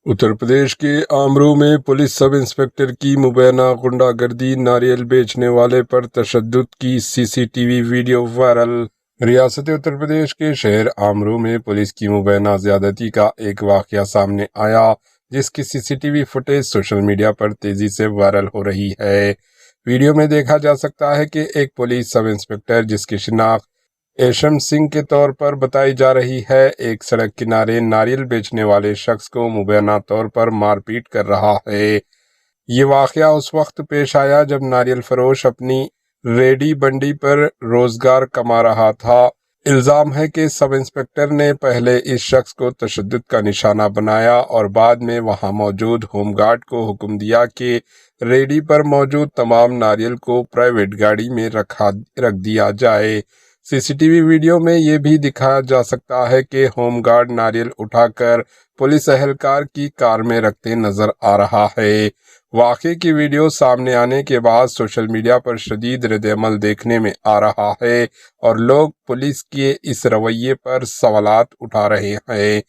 उत्तर प्रदेश के आमरू में police sub inspector की मुबैना गुंडागर्दी, नारियल बेचने वाले पर तशद्दुद की सीसीटीवी वीडियो वायरल। रियासत उत्तर प्रदेश के शहर आमरू में पुलिस की मुबैना ज्यादती का एक वाकया सामने आया, जिसकी सीसीटीवी फुटेज सोशल मीडिया पर तेजी से वायरल हो रही है। वीडियो में देखा जा सकता है कि एक पुलिस सब इंस्पेक्टर, जिसकी शिनाख्त एशम सिंह के तौर पर बताई जा रही है, एक सड़क किनारे नारियल बेचने वाले शख्स को मुबैना तौर पर मारपीट कर रहा है। ये वाकया उस वक्त पेश आया जब नारियल फरोश अपनी रेडी बंडी पर रोजगार कमा रहा था। इल्जाम है कि सब इंस्पेक्टर ने पहले इस शख्स को तशद्दुद का निशाना बनाया और बाद में वहां मौजूद होमगार्ड को हुक्म दिया कि रेडी पर मौजूद तमाम नारियल को प्राइवेट गाड़ी में रख दिया जाए। सीसीटीवी वीडियो में ये भी दिखाया जा सकता है कि होमगार्ड नारियल उठाकर पुलिस एहलकार की कार में रखते नजर आ रहा है। वाकये की वीडियो सामने आने के बाद सोशल मीडिया पर शदीद रद्द-ए-अमल देखने में आ रहा है और लोग पुलिस के इस रवैये पर सवालात उठा रहे हैं।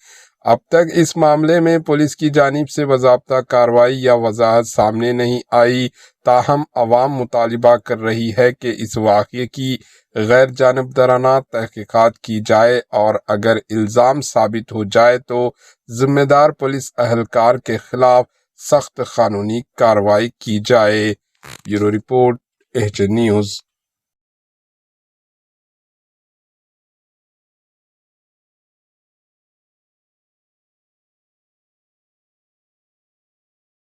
अब तक इस मामले में पुलिस की जानिब से बाज़ाब्ता कार्रवाई या वजाहत सामने नहीं आई, ताहम अवाम मुतालिबा कर रही है कि इस वाक़ये की गैर जानिबदाराना तहकीकात की जाए और अगर इल्ज़ाम साबित हो जाए तो जिम्मेदार पुलिस एहलकार के खिलाफ सख्त कानूनी कार्रवाई की जाए। Bureau report, H news.